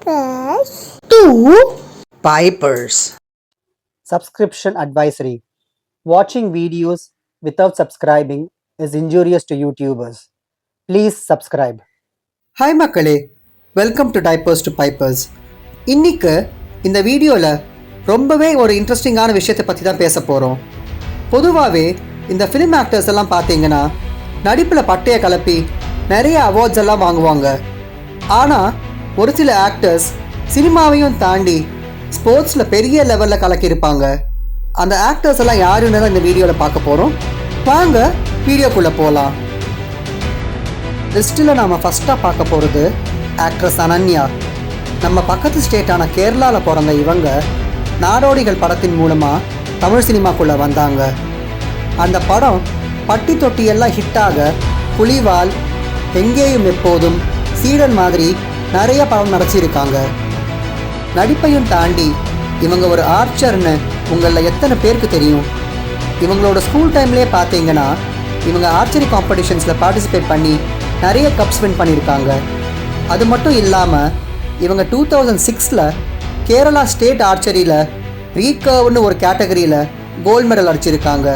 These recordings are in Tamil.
Pipers. 2 Pipers. Subscription advisory. Watching videos without subscribing is injurious to YouTubers. Please subscribe. Hi மக்களே, welcome to Typers to Pipers. இன்னைக்கு இந்த வீடியோவில் ரொம்பவே ஒரு இன்ட்ரெஸ்டிங்கான விஷயத்தை பற்றி தான் பேச போகிறோம். பொதுவாகவே இந்த ஃபிலிம் ஆக்டர்ஸ் எல்லாம் பார்த்தீங்கன்னா நடிப்பில் பட்டையை கலப்பி நிறைய அவார்ட்ஸ் எல்லாம் வாங்குவாங்க. ஆனால் ஒரு சில ஆக்டர்ஸ் சினிமாவையும் தாண்டி ஸ்போர்ட்ஸில் பெரிய லெவலில் கலக்கியிருப்பாங்க. அந்த ஆக்டர்ஸ் எல்லாம் யாருன்னு தான் இந்த வீடியோவில் பார்க்க போகிறோம். வாங்க வீடியோக்குள்ளே போகலாம். லிஸ்ட்டில் நாம் ஃபஸ்ட்டாக பார்க்க போகிறது ஆக்ட்ரஸ் அனன்யா. நம்ம பக்கத்து ஸ்டேட்டான கேரளாவில் பிறந்த இவங்க நாடோடிகள் படத்தின் மூலமாக தமிழ் சினிமாக்குள்ளே வந்தாங்க. அந்த படம் பட்டி தொட்டியெல்லாம் ஹிட்டாக புலிவால், எங்கேயும் எப்போதும், சீடன் மாதிரி நிறைய படம் நடிச்சிருக்காங்க. நடிப்பையும் தாண்டி இவங்க ஒரு ஆர்ச்சர்னு உங்களில் எத்தனை பேருக்கு தெரியும்? இவங்களோட ஸ்கூல் டைம்லேயே பார்த்தீங்கன்னா இவங்க ஆர்ச்சரி காம்படிஷன்ஸில் பார்ட்டிசிபேட் பண்ணி நிறைய கப்ஸ் வின் பண்ணியிருக்காங்க. அது மட்டும் இல்லாமல் இவங்க 2006 கேரளா ஸ்டேட் ஆர்ச்சரியில் ரீகர்வ்னு ஒரு கேட்டகரியில் கோல்டு மெடல் அடிச்சிருக்காங்க.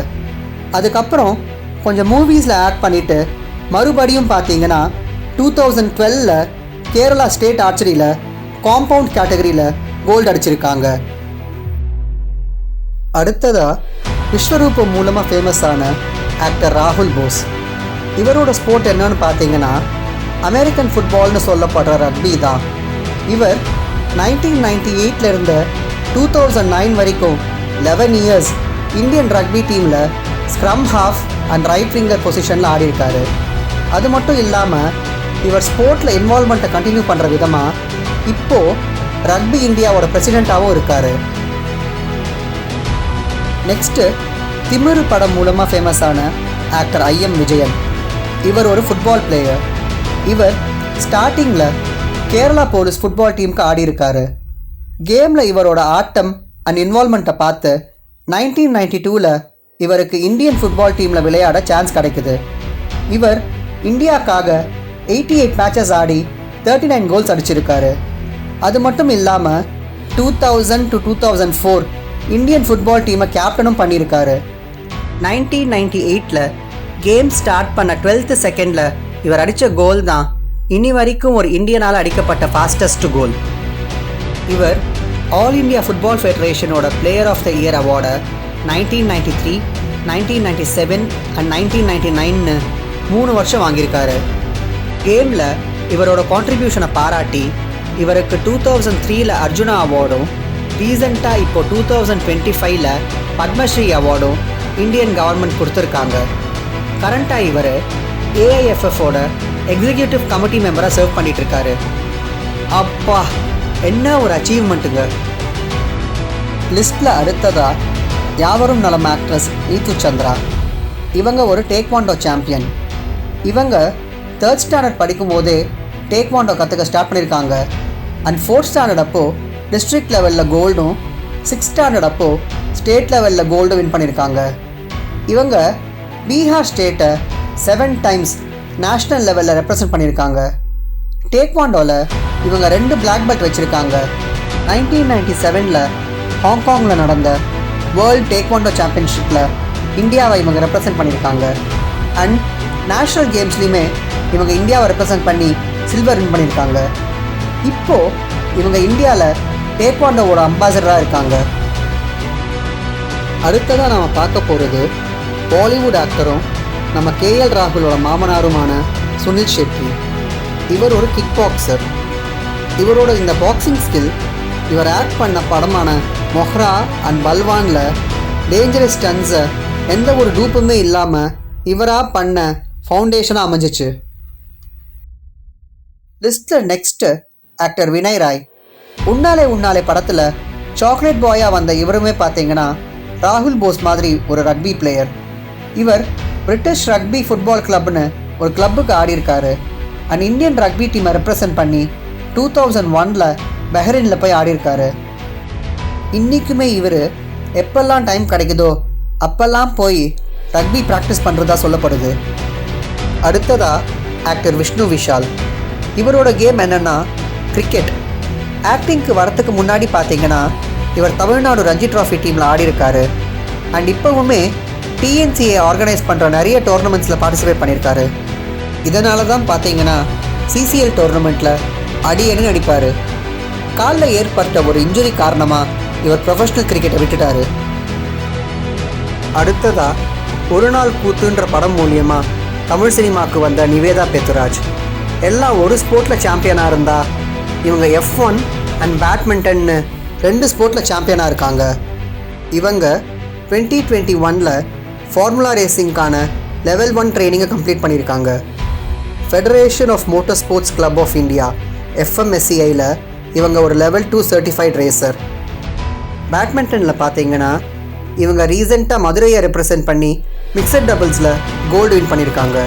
அதுக்கப்புறம் கொஞ்சம் மூவிஸில் ஆக்ட் பண்ணிவிட்டு மறுபடியும் பார்த்தீங்கன்னா 2012 கேரளா ஸ்டேட் ஆர்ச்சரியில் காம்பவுண்ட் கேட்டகரியில் கோல்டு அடிச்சிருக்காங்க. அடுத்ததாக விஸ்வரூபம் மூலமாக ஃபேமஸான ஆக்டர் ராகுல் போஸ். இவரோட ஸ்போர்ட் என்னன்னு பார்த்தீங்கன்னா அமெரிக்கன் ஃபுட்பால்னு சொல்லப்படுற ரக்பி தான். இவர் 1998 2009 வரைக்கும் 11 இயர்ஸ் இந்தியன் ரக்பி டீமில் scrum half and right winger பொசிஷனில் ஆடியிருக்காரு. அது மட்டும் இல்லாமல் இவர் ஸ்போர்ட்டில் இன்வால்மெண்ட்டை கண்டினியூ பண்ணுற விதமாக இப்போது ரக்பி இந்தியாவோட பிரசிடெண்ட்டாகவும் இருக்கார். நெக்ஸ்ட்டு திமிரு படம் மூலமாக ஃபேமஸான ஆக்டர் ஐஎம் விஜயன். இவர் ஒரு ஃபுட்பால் பிளேயர். இவர் ஸ்டார்டிங்கில் கேரளா போலீஸ் ஃபுட்பால் டீமுக்கு ஆடியிருக்காரு. கேமில் இவரோட ஆட்டம் அண்ட் இன்வால்மெண்ட்டை பார்த்து 1992 இவருக்கு இந்தியன் ஃபுட்பால் டீமில் விளையாட சான்ஸ் கிடைக்குது. இவர் இந்தியாவுக்காக 88 மேட்சஸ் ஆடி 39 கோல்ஸ் அடிச்சிருக்காரு. அது மட்டும் இல்லாமல் 2000 to 2004 இந்தியன் ஃபுட்பால் டீமை கேப்டனும் பண்ணியிருக்காரு. 1998 கேம் ஸ்டார்ட் பண்ண 12th செகண்டில் இவர் அடித்த கோல் தான் இனி வரைக்கும் ஒரு இந்தியனால் அடிக்கப்பட்ட ஃபாஸ்டஸ்ட் கோல். இவர் ஆல் இண்டியா ஃபுட்பால் ஃபெடரேஷனோட பிளேயர் ஆஃப் த இயர் அவார்டை 1993, 1997 அண்ட் 1999 3 வருஷம் வாங்கியிருக்காரு. கேமில் இவரோட கான்ட்ரிபியூஷனை பாராட்டி இவருக்கு 2003 அர்ஜுனா அவார்டும், ரீசெண்டாக இப்போ 2025 பத்மஸ்ரீ அவார்டும் இந்தியன் கவர்மெண்ட் கொடுத்துருக்காங்க. கரண்ட்டாக இவர் ஏஐஎஃப்எஃபோட எக்ஸிக்யூட்டிவ் கமிட்டி மெம்பராக சர்வ் பண்ணிகிட்ருக்காரு. அப்பா, என்ன ஒரு அச்சீவ்மெண்ட்டுங்க. லிஸ்ட்டில் அடுத்ததாக யாவரும் நலம் ஆக்ட்ரஸ் நீத்து சந்திரா. இவங்க ஒரு டேக்வாண்டோ சாம்பியன். இவங்க 3rd ஸ்டாண்டர்ட் படிக்கும் போதே டேக்வாண்டோ கற்றுக்க ஸ்டார்ட் பண்ணியிருக்காங்க. அண்ட் 4th ஸ்டாண்டர்ட் அப்போது டிஸ்ட்ரிக்ட் லெவலில் கோல்டும், 6th ஸ்டாண்டர்ட் அப்போது ஸ்டேட் லெவலில் கோல்டும் வின் பண்ணியிருக்காங்க. இவங்க பீகார் ஸ்டேட்டை 7 times நேஷ்னல் லெவலில் ரெப்ரசன்ட் பண்ணியிருக்காங்க. டேக்வாண்டோவில் இவங்க 2 பிளாக் பெல்ட் வச்சுருக்காங்க. 1997 ஹாங்காங்கில் நடந்த வேர்ல்டு டேக்வாண்டோ சாம்பியன்ஷிப்பில் இந்தியாவை இவங்க ரெப்ரசன்ட் பண்ணியிருக்காங்க. அண்ட் நேஷ்னல் கேம்ஸ்லேயுமே இவங்க இந்தியாவை ரெப்ரசன்ட் பண்ணி சில்வர் வின் பண்ணியிருக்காங்க. இப்போது இவங்க இந்தியாவில் டேக்வாண்டோவோட அம்பாசடராக இருக்காங்க. அடுத்ததாக நாம் பார்க்க போகிறது பாலிவுட் ஆக்டரும் நம்ம கேஎல் ராகுலோட மாமனாருமான சுனில் ஷெட்டி. இவர் ஒரு கிக் பாக்ஸர். இவரோட இந்த பாக்ஸிங் ஸ்கில் இவர் ஆக்ட் பண்ண படமான மொஹ்ரா அண்ட் பல்வானில் டேஞ்சரஸ் ஸ்டன்ஸை எந்த ஒரு டூப்புமே இல்லாமல் இவராக பண்ண ஃபவுண்டேஷனாக அமைஞ்சிச்சு. லிஸ்ட்டில் நெக்ஸ்ட்டு ஆக்டர் வினய் ராய். உன்னாலே படத்தில் சாக்லேட் பாயாக வந்த இவருமே பார்த்தீங்கன்னா ராகுல் போஸ் மாதிரி ஒரு ரக்பி பிளேயர். இவர் பிரிட்டிஷ் ரக்பி ஃபுட்பால் கிளப்னு ஒரு கிளப்புக்கு ஆடியிருக்காரு. அண்ட் இந்தியன் ரக்பி டீமை ரெப்ரசன்ட் பண்ணி 2001 பஹ்ரைனில் போய் ஆடியிருக்காரு. இன்றைக்குமே இவர் எப்பெல்லாம் டைம் கிடைக்குதோ அப்பெல்லாம் போய் ரக்பி ப்ராக்டிஸ் பண்ணுறதா சொல்லப்படுது. அடுத்ததாக ஆக்டர் விஷ்ணு விஷால். இவரோட கேம் என்னென்னா கிரிக்கெட். ஆக்டிங்க்கு வரத்துக்கு முன்னாடி பார்த்தீங்கன்னா இவர் தமிழ்நாடு ரஞ்சி ட்ராஃபி டீமில் ஆடிருக்காரு. அண்ட் இப்போவுமே டிஎன்சிஏ ஆர்கனைஸ் பண்ணுற நிறைய டோர்னமெண்ட்ஸில் பார்ட்டிசிபேட் பண்ணியிருக்காரு. இதனால தான் பார்த்தீங்கன்னா சிசிஎல் டோர்னமெண்ட்டில் அடியேன்னு நடிப்பார். காலில் ஏற்பட்ட ஒரு இன்ஜுரி காரணமாக இவர் ப்ரொஃபஷ்னல் கிரிக்கெட்டை விட்டுட்டார். அடுத்ததாக ஒரு நாள் கூத்துன்ற படம் மூலியமாக தமிழ் சினிமாவுக்கு வந்த நிவேதா பெத்துராஜ். எல்லாம் ஒரு ஸ்போர்ட்டில் சாம்பியனாக இருந்தால் இவங்க F1 அண்ட் பேட்மிண்டன்னு 2 ஸ்போர்ட்டில் சாம்பியனாக இருக்காங்க. இவங்க 2021 ஃபார்முலா ரேசிங்கான லெவல் 1 ட்ரைனிங்கை கம்ப்ளீட் பண்ணியிருக்காங்க. Federation of Motor Sports Club of India FMSCIயில் இவங்க ஒரு லெவல் 2 சர்டிஃபைட் ரேசர். பேட்மிண்டனில் பார்த்தீங்கன்னா இவங்க ரீசெண்டாக மதுரையை ரெப்ரசன்ட் பண்ணி மிக்சட் டபுள்ஸில் கோல்டு வின் பண்ணியிருக்காங்க.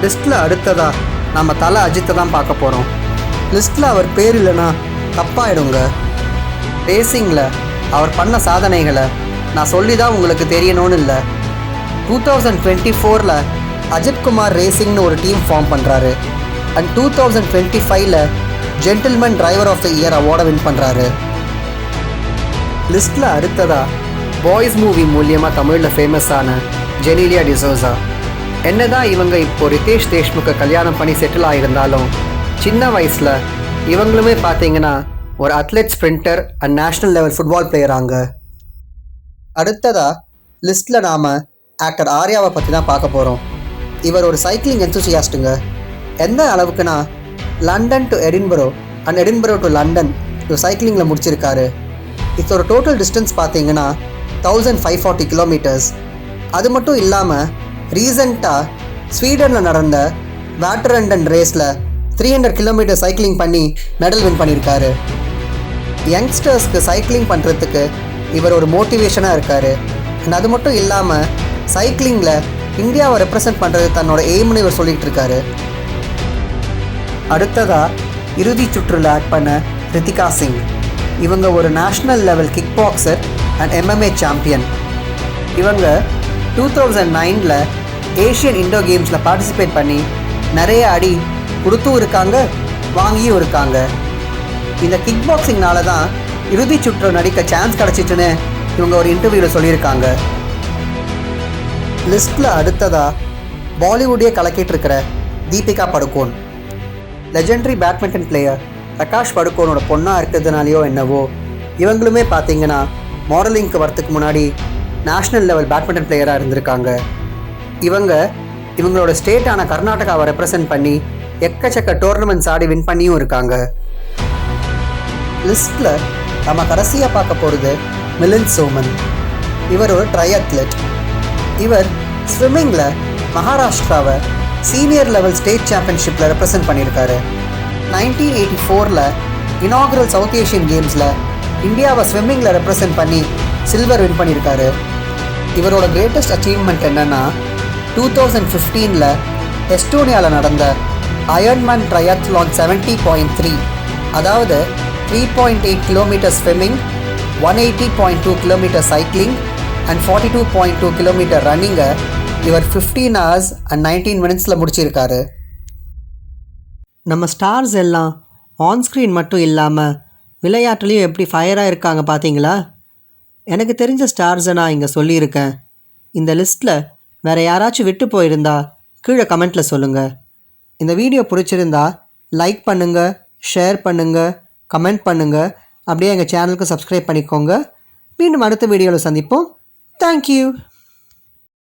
லிஸ்ட்டில் அடுத்ததாக நம்ம தலை அஜித்தை தான் பார்க்க போகிறோம். லிஸ்ட்டில் அவர் பேர் இல்லைன்னா தப்பாயிடுங்க. ரேசிங்கில் அவர் பண்ண சாதனைகளை நான் சொல்லி தான் உங்களுக்கு தெரியணும்னு இல்லை. 2024 அஜித்குமார் ரேசிங்னு ஒரு டீம் ஃபார்ம் பண்ணுறாரு. And 2025 gentleman driver of the year அவார்டை வின் பண்ணுறாரு. லிஸ்ட்டில் அடுத்ததாக பாய்ஸ் மூவி மூலியமாக தமிழில் ஃபேமஸான ஜெனிலியா டிசோசா. என்னதான் இவங்க இப்போ ரிதேஷ் தேஷ்முக்கை கல்யாணம் பண்ணி செட்டில் ஆகியிருந்தாலும் சின்ன வயசில் இவங்களுமே பார்த்தீங்கன்னா ஒரு athlete sprinter and national level football பிளேயராங்க. அடுத்ததாக லிஸ்ட்டில் நாம் ஆக்டர் ஆர்யாவை பற்றி தான் பார்க்க போகிறோம். இவர் ஒரு சைக்கிளிங் என்தூசியாஸ்ட்டுங்க. எந்த அளவுக்குன்னா London to Edinburgh and Edinburgh to London ஒரு சைக்கிளிங்கில் முடிச்சிருக்காரு. இதோட டோட்டல் டிஸ்டன்ஸ் பார்த்தீங்கன்னா 1540 கிலோமீட்டர்ஸ். அது மட்டும் இல்லாமல் ரீசெண்டாக ஸ்வீடனில் நடந்த வேட்டரண்டன் ரேஸில் 300 கிலோமீட்டர் சைக்கிளிங் பண்ணி மெடல் வின் பண்ணியிருக்காரு. யங்ஸ்டர்ஸ்க்கு சைக்கிளிங் பண்ணுறதுக்கு இவர் ஒரு மோட்டிவேஷனாக இருக்கார். அண்ட் அது மட்டும் இல்லாமல் சைக்கிளிங்கில் இந்தியாவை ரெப்ரசன்ட் பண்ணுறது தன்னோட எய்ம்னு இவர் சொல்லிகிட்டு இருக்காரு. அடுத்ததாக இறுதி சுற்றில் ஆட் பண்ண ரித்திகா சிங். இவங்க ஒரு national level kick boxer and MMA champion. இவங்க 2009 ஏஷியன் இண்டோர் கேம்ஸில் பார்ட்டிசிபேட் பண்ணி நிறைய அடி கொடுத்தும் இருக்காங்க, வாங்கியும் இருக்காங்க. இந்த கிக் பாக்ஸிங்னால தான் இறுதி சுற்று நடிக்க சான்ஸ் கிடச்சிட்டுன்னு இவங்க ஒரு இன்டர்வியூவில் சொல்லியிருக்காங்க. லிஸ்ட்டில் அடுத்ததாக பாலிவுட்டே கலக்கிட்டு இருக்கிற Deepika Padukone. Legendary badminton player Prakash படுகோனோட பொண்ணாக இருக்கிறதுனாலையோ என்னவோ இவங்களுமே பார்த்தீங்கன்னா மாடலிங்க்கு வரத்துக்கு முன்னாடி நேஷ்னல் லெவல் பேட்மிண்டன் பிளேயராக இருந்திருக்காங்க. இவங்களோட ஸ்டேட்டான கர்நாடகாவை ரெப்ரசன்ட் பண்ணி எக்கச்சக்க டோர்னமெண்ட்ஸ் ஆடி வின் பண்ணியும் இருக்காங்க. லிஸ்ட்டில் நம்ம கடைசியாக பார்க்க போகிறது மிலிந்த் சோமன். இவர் ஒரு ட்ரைஅத்லெட். இவர் ஸ்விம்மிங்கில் மகாராஷ்டிராவை சீனியர் லெவல் ஸ்டேட் சாம்பியன்ஷிப்பில் ரெப்ரசன்ட் பண்ணியிருக்காரு. 1984 இனாகுரல் சவுத் ஏஷியன் கேம்ஸில் இந்தியாவை ஸ்விம்மிங்கில் ரெப்ரசன்ட் பண்ணி சில்வர் வின் பண்ணியிருக்காரு. இவரோட கிரேட்டஸ்ட் அச்சீவ்மெண்ட் என்னென்னா 2015 எஸ்டோனியாவில் நடந்த அயர்ன்மேன் ட்ரையத்லான் 70.3, அதாவது 3.8 kilometre swimming, 180.2 kilometre cycling and 42.2 kilometre ரன்னிங்கை இவர் 15 hours and 19 minutes முடிச்சிருக்காரு. நம்ம ஸ்டார்ஸ் எல்லாம் ஆன்ஸ்க்ரீன் மட்டும் இல்லாமல் விளையாட்டுலேயும் எப்படி ஃபயராக இருக்காங்க பார்த்தீங்களா? எனக்கு தெரிஞ்ச ஸ்டார்ஸை நான் இங்கே சொல்லியிருக்கேன். இந்த லிஸ்ட்டில் வேறு யாராச்சும் விட்டு போயிருந்தா கீழே கமெண்ட்டில் சொல்லுங்கள். இந்த வீடியோ பிடிச்சிருந்தா லைக் பண்ணுங்கள், ஷேர் பண்ணுங்கள், கமெண்ட் பண்ணுங்கள். அப்படியே எங்கள் சேனலுக்கு சப்ஸ்கிரைப் பண்ணிக்கோங்க. மீண்டும் அடுத்த வீடியோவில் சந்திப்போம். தேங்க்யூ.